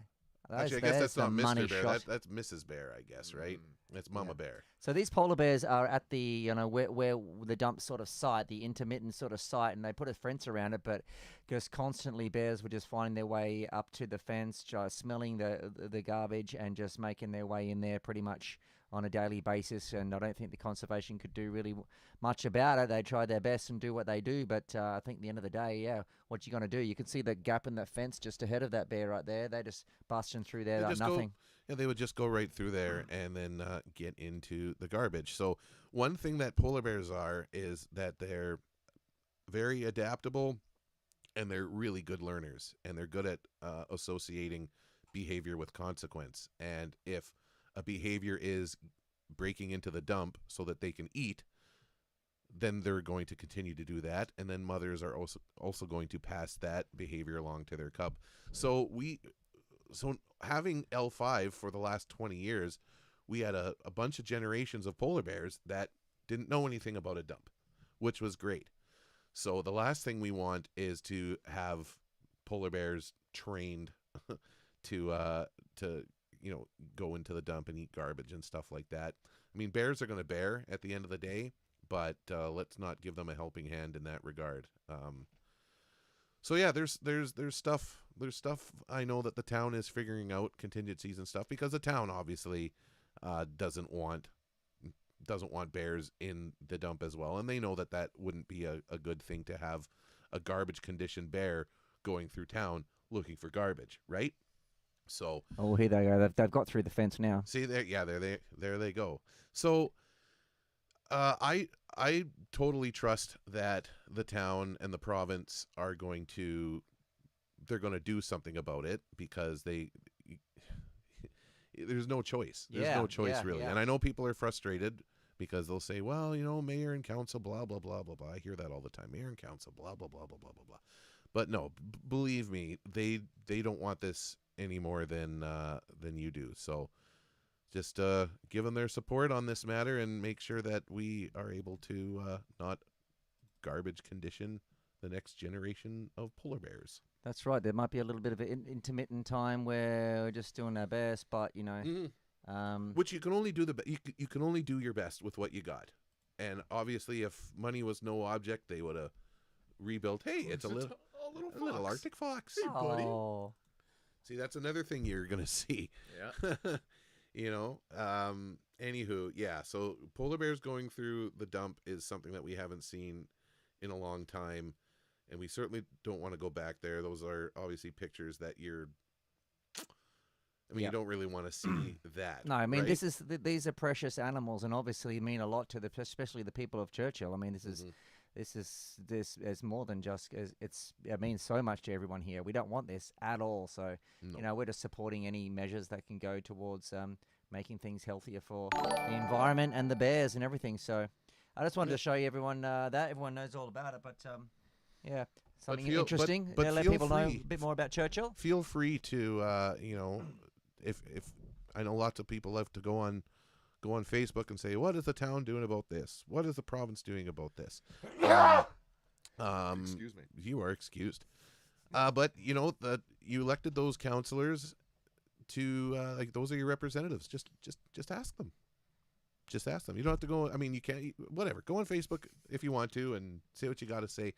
Actually, I guess that's not money Mr. Bear. shot. That's Mrs. Bear, I guess, right? That's Mama Bear. So these polar bears are at the, where the dump sort of site, the intermittent sort of site, and they put a fence around it, but just constantly bears were just finding their way up to the fence, just smelling the garbage and just making their way in there pretty much on a daily basis. And I don't think the conservation could do really much about it. They try their best and do what they do, but I think at the end of the day, what you going to do? You can see the gap in that fence just ahead of that bear right there. They're just busting through there like nothing. They would just go right through there and then get into the garbage. So one thing that polar bears is that they're very adaptable and they're really good learners, and they're good at associating behavior with consequence. And if a behavior is breaking into the dump so that they can eat, then they're going to continue to do that, and then mothers are also going to pass that behavior along to their cub. So having L5 for the last 20 years, we had a bunch of generations of polar bears that didn't know anything about a dump, which was great. So the last thing we want is to have polar bears trained to go into the dump and eat garbage and stuff like that. I mean, bears are going to bear at the end of the day, but let's not give them a helping hand in that regard. So yeah, there's stuff I know that the town is figuring out, contingencies and stuff, because the town obviously doesn't want bears in the dump as well, and they know that wouldn't be a good thing to have a garbage conditioned bear going through town looking for garbage, right? So here they go. They've got through the fence now. See there, there they go. So I totally trust that the town and the province are going to do something about it, because there's no choice. There's no choice really. Yeah. And I know people are frustrated because they'll say, well, mayor and council, blah, blah, blah, blah, blah. I hear that all the time. Mayor and council, blah, blah, blah, blah, blah, blah, blah. But no, believe me, they don't want this any more than you do. So just give them their support on this matter and make sure that we are able to not garbage condition the next generation of polar bears. That's right. There might be a little bit of an intermittent time where we're just doing our best, but which you can only do you can only do your best with what you got. And obviously, if money was no object, they would have rebuilt. Hey, it's a little Arctic fox. Hey, buddy. Oh. See, that's another thing you're gonna see. Yeah. Anywho, yeah. So polar bears going through the dump is something that we haven't seen in a long time. And we certainly don't want to go back there. Those are obviously pictures that you don't really want to see that. No, I mean, right? these are precious animals, and obviously mean a lot to especially the people of Churchill. I mean, this is more than just, it means so much to everyone here. We don't want this at all. So, No. we're just supporting any measures that can go towards making things healthier for the environment and the bears and everything. So I just wanted to show you everyone that. Everyone knows all about it, but something interesting. but let feel people know free. a bit more about Churchill. Feel free to, if I know lots of people love to go on Facebook and say, what is the town doing about this? What is the province doing about this? Excuse me. You are excused. But you elected those councillors to those are your representatives. Just ask them. Just ask them. You don't have to go. I mean, you can't. Whatever. Go on Facebook if you want to and say what you got to say.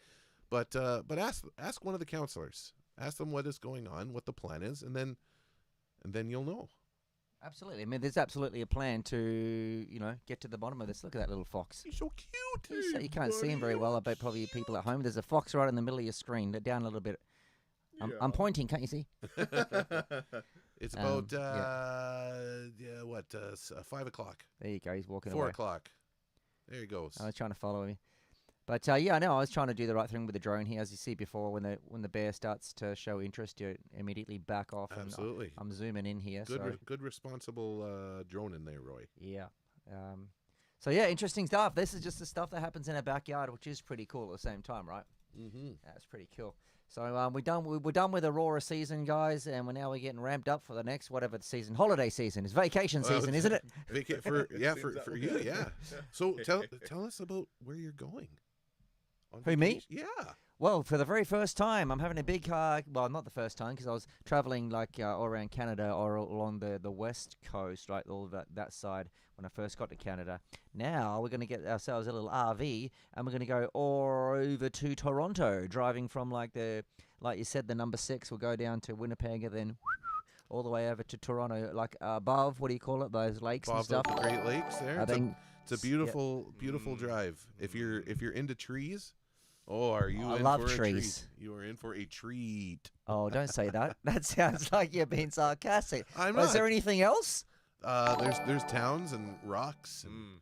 But ask one of the councillors. Ask them what is going on, what the plan is, and then you'll know. Absolutely. I mean, there's absolutely a plan to, get to the bottom of this. Look at that little fox. He's so cute. You can't see him very well. I bet probably people at home. There's a fox right in the middle of your screen. Down a little bit. I'm pointing. Can't you see? It's about yeah. 5 o'clock, There you go. He's walking 4 away. o'clock. There he goes. I was trying to follow him. But yeah, no, I was trying to do the right thing with the drone here. As you see before, when the bear starts to show interest, you immediately back off. Absolutely. And I'm zooming in here. Good responsible drone in there, Roy. Yeah. So yeah, interesting stuff. This is just the stuff that happens in our backyard, which is pretty cool at the same time, right? Mm-hmm. That's pretty cool. So we're done with Aurora season, guys, and we're getting ramped up for the next whatever the season, holiday season. It's vacation season, isn't it? For Seems you, that way. yeah. So tell us about where you're going. On Who, me? vacation. Yeah. Well, for the very first time, I'm having a big car. Well, not the first time, because I was traveling all around Canada or along the west coast, right, all that side when I first got to Canada. Now we're going to get ourselves a little RV, and we're going to go all over to Toronto, driving from like you said, the number 6. We'll go down to Winnipeg and then all the way over to Toronto, like above, what do you call it, those lakes and Above stuff. the Great Lakes there. I think It's a beautiful drive. If you're into trees, are you I in love for a trees. treat? You are in for a treat. Oh, don't say that. That sounds like you're being sarcastic. I'm Is not. there anything else? There's towns and rocks and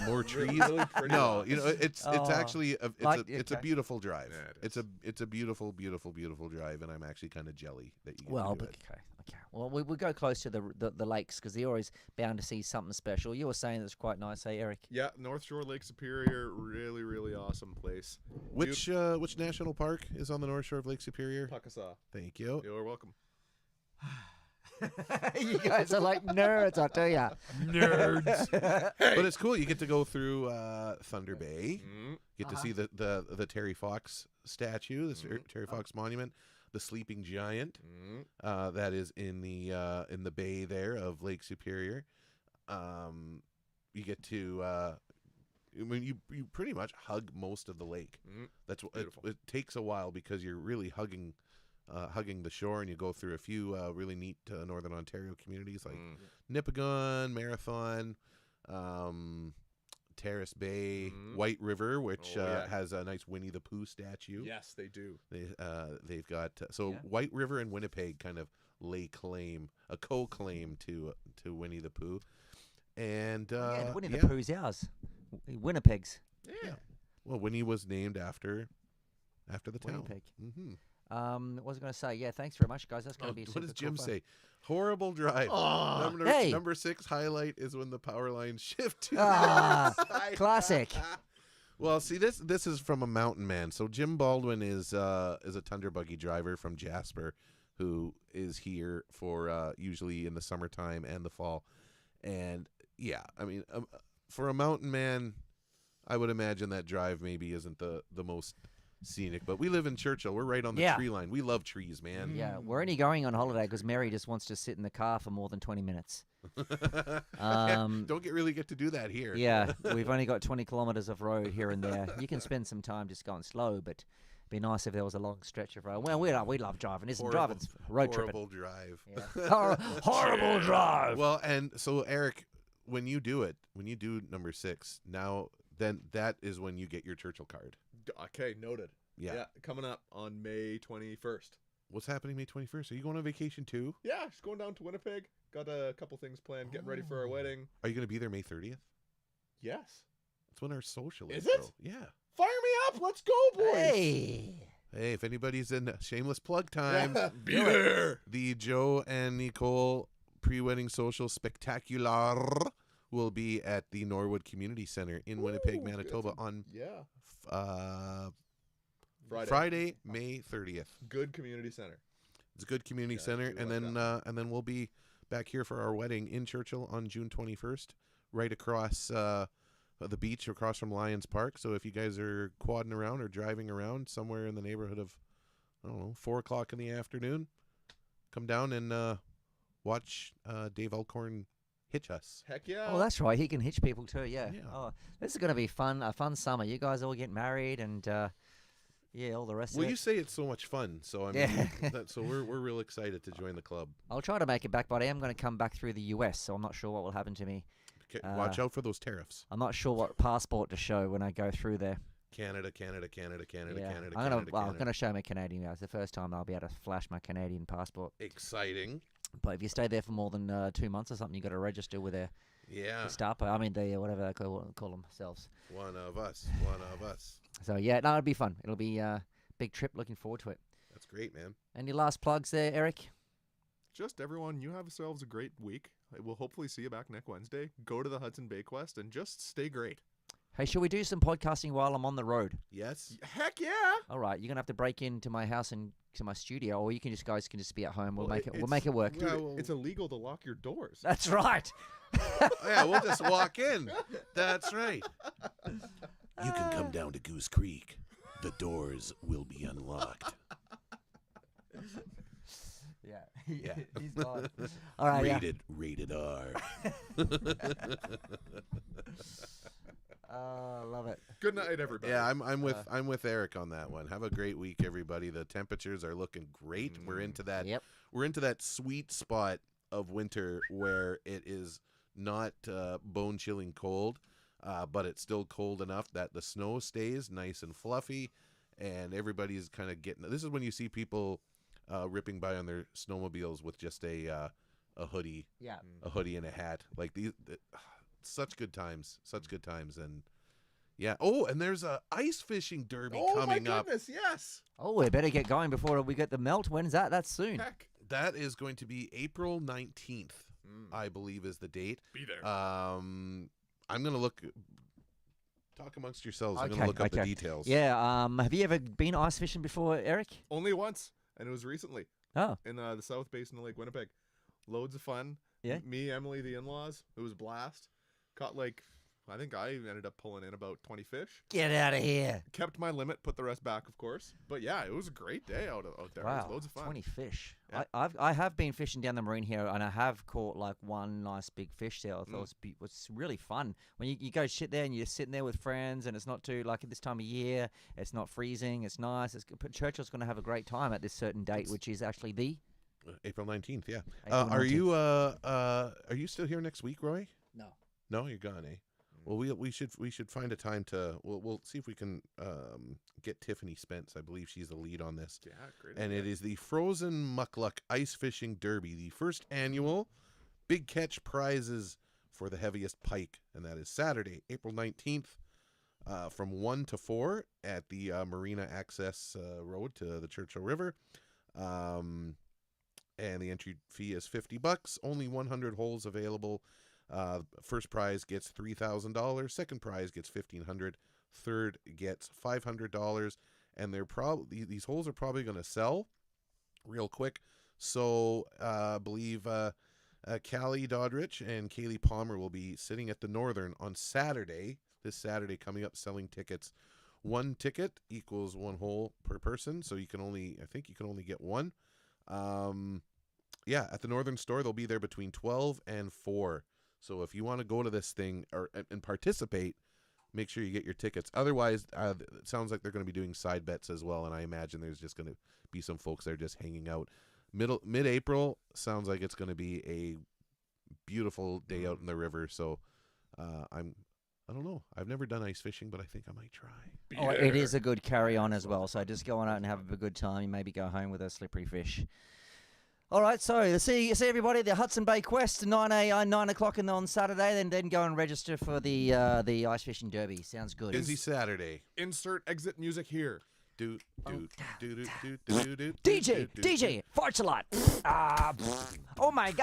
more trees. Really pretty No, rocks. it's actually it's a okay. beautiful drive. Yeah, it It's a beautiful drive, and I'm actually kind of jelly that you get Well, to do but, it. okay. Well, we'll go close to the lakes because they're always bound to see something special. You were saying it's quite nice, hey, Eric? Yeah, North Shore Lake Superior, really, really awesome place. Which national park is on the North Shore of Lake Superior? Tuckasaw. Thank you. You're welcome. You guys are like nerds, I tell ya. Nerds. But it's cool. You get to go through Thunder Bay. Mm. Get to see the Terry Fox statue, the Terry Fox monument, the sleeping giant that is in the bay there of Lake Superior. You get to you pretty much hug most of the lake. That's Beautiful. it takes a while because you're really hugging the shore, and you go through a few really neat Northern Ontario communities like Nipigon, Marathon, Terrace Bay, White River, which has a nice Winnie the Pooh statue. Yes, they do. They've got White River and Winnipeg kind of lay co-claim to Winnie the Pooh, and Winnie the Pooh's ours. Winnipeg's. Yeah. Well, Winnie was named after the town. Winnipeg. Mm-hmm. What was I going to say? Yeah, thanks very much, guys. That's going to be. What super does Jim cool say? Horrible drive. Hey. Number 6 highlight is when the power lines shift to Ah, the side. classic. Well, see, this is from a mountain man. So Jim Baldwin is a Tundra buggy driver from Jasper, who is here for usually in the summertime and the fall. And yeah, I mean, for a mountain man, I would imagine that drive maybe isn't the most scenic, but we live in Churchill. We're right on the tree line. We love trees, man. Yeah, we're only going on holiday because Mary just wants to sit in the car for more than 20 minutes. Don't really get to do that here. Yeah, we've only got 20 kilometers of road here and there. You can spend some time just going slow, but it'd be nice if there was a long stretch of road. Well, we love driving. Isn't driving road tripping? Horrible drive. Yeah. Horrible drive. Well, and so Eric, when you do number 6, now then that is when you get your Churchill card. Okay, noted. Yeah. Coming up on May 21st. What's happening May 21st? Are you going on vacation too? Yeah, just going down to Winnipeg. Got a couple things planned. Getting ready for our wedding. Are you going to be there May 30th? Yes. That's when our social Is is. it? Though. Yeah. Fire me up. Let's go, boys. Hey. Hey, if anybody's in shameless plug time, Be there. the Joe and Nicole pre-wedding social spectacular will be at the Norwood Community Center in Winnipeg, Ooh, Manitoba good. on Friday. May 30th. Good community center. It's a good community Yeah, I center, do and like then we'll be back here for our wedding in Churchill on June 21st, right across the beach, across from Lions Park. So if you guys are quadding around or driving around somewhere in the neighborhood of, I don't know, 4 o'clock in the afternoon, come down and watch Dave Alcorn hitch us. Heck yeah. Oh, that's right. He can hitch people too. Yeah. Yeah. Oh, this is going to be fun. A fun summer. You guys all get married and all the rest Well, of you it. say it's so much fun, so I mean, so we're real excited to join the club. I'll try to make it back, but I am going to come back through the US, so I'm not sure what will happen to me. Okay, watch out for those tariffs. I'm not sure what passport to show when I go through there. Canada, Canada, Canada, Canada, Yeah. Canada, I'm Canada, gonna Canada. show my Canadian. It's the first time I'll be able to flash my Canadian passport. Exciting. But if you stay there for more than 2 months or something, you got to register with their Yeah. Gestapo. I mean, the whatever they call themselves. One of us. One of us. So yeah, no, it'll be fun. It'll be a big trip. Looking forward to it. That's great, man. Any last plugs there, Eric? Just everyone, you have yourselves a great week. We'll hopefully see you back next Wednesday. Go to the Hudson Bay Quest and just stay great. Hey, should we do some podcasting while I'm on the road? Yes. Heck yeah! All right, you're gonna have to break into my house and to my studio, or you can just just be at home. We'll Well, make it. We'll it's- make it work. Dude, Yeah, well- it's illegal to lock your doors. That's right. Yeah, we'll just walk in. That's right. You can come down to Goose Creek. The doors will be unlocked. Yeah. Yeah. He's gone. All right. Yeah. Rated R. Love it. Good night, everybody. Yeah, I'm with Eric on that one. Have a great week, everybody. The temperatures are looking great. We're into that. Yep. We're into that sweet spot of winter where it is not bone chilling cold, but it's still cold enough that the snow stays nice and fluffy, and everybody's kind of getting. This is when you see people ripping by on their snowmobiles with just a hoodie, Yeah. a hoodie and a hat. Like these, such good times, and yeah. Oh, and there's a ice fishing derby Oh coming my up. goodness, yes. Oh, we better get going before we get the melt. When's that? That's soon. Heck. That is going to be April 19th, I believe is the date. Be there. I'm gonna talk amongst yourselves. I'm Okay, gonna look up the okay. details. Yeah. Have you ever been ice fishing before, Eric? Only once, and it was recently Oh. in the South Basin of Lake Winnipeg. Loads of fun. Yeah. Me, Emily, the in-laws. It was a blast. Caught I think I ended up pulling in about 20 fish. Get out of here. Kept my limit, put the rest back, of course. But yeah, it was a great day out there. It Wow. was loads of fun. 20 fish. Yeah. I have been fishing down the marine here, and I have caught one nice big fish there. I thought it was really fun. When you go sit there and you're sitting there with friends, and it's not too, at this time of year, it's not freezing, it's nice. Churchill's going to have a great time at this certain date, which is actually the... April 19th. Yeah. April Are you still here next week, Roy? No. No, you're gone, eh? Well, we should find a time to we'll see if we can get Tiffany Spence. I believe she's the lead on this. Yeah, great. And idea. it is the Frozen Muckluck Ice Fishing Derby, the first annual big catch prizes for the heaviest pike, and that is Saturday, April 19th, from 1 to 4 at the Marina Access Road to the Churchill River. And the entry fee is $50. Only 100 holes available. First prize gets $3,000. Second prize gets $1,500. Third gets $500. And these holes are probably going to sell real quick. So I believe Callie Doddrich and Kaylee Palmer will be sitting at the Northern on Saturday. This Saturday coming up, selling tickets. One ticket equals one hole per person. So I think you can only get one. Yeah, at the Northern store, they'll be there between 12 and 4. So if you want to go to this thing and participate, make sure you get your tickets. Otherwise, it sounds like they're going to be doing side bets as well, and I imagine there's just going to be some folks there just hanging out. Mid-April sounds like it's going to be a beautiful day out in the river. So I don't know. I've never done ice fishing, but I think I might try. Oh, it is a good carry-on as well. So just go on out and have a good time. You maybe go home with a slippery fish. All right, so see everybody at the Hudson Bay Quest 9 o'clock on Saturday. Then go and register for the ice fishing derby. Sounds good. Busy Saturday. Insert exit music here. DJ, farts a lot. Oh my God.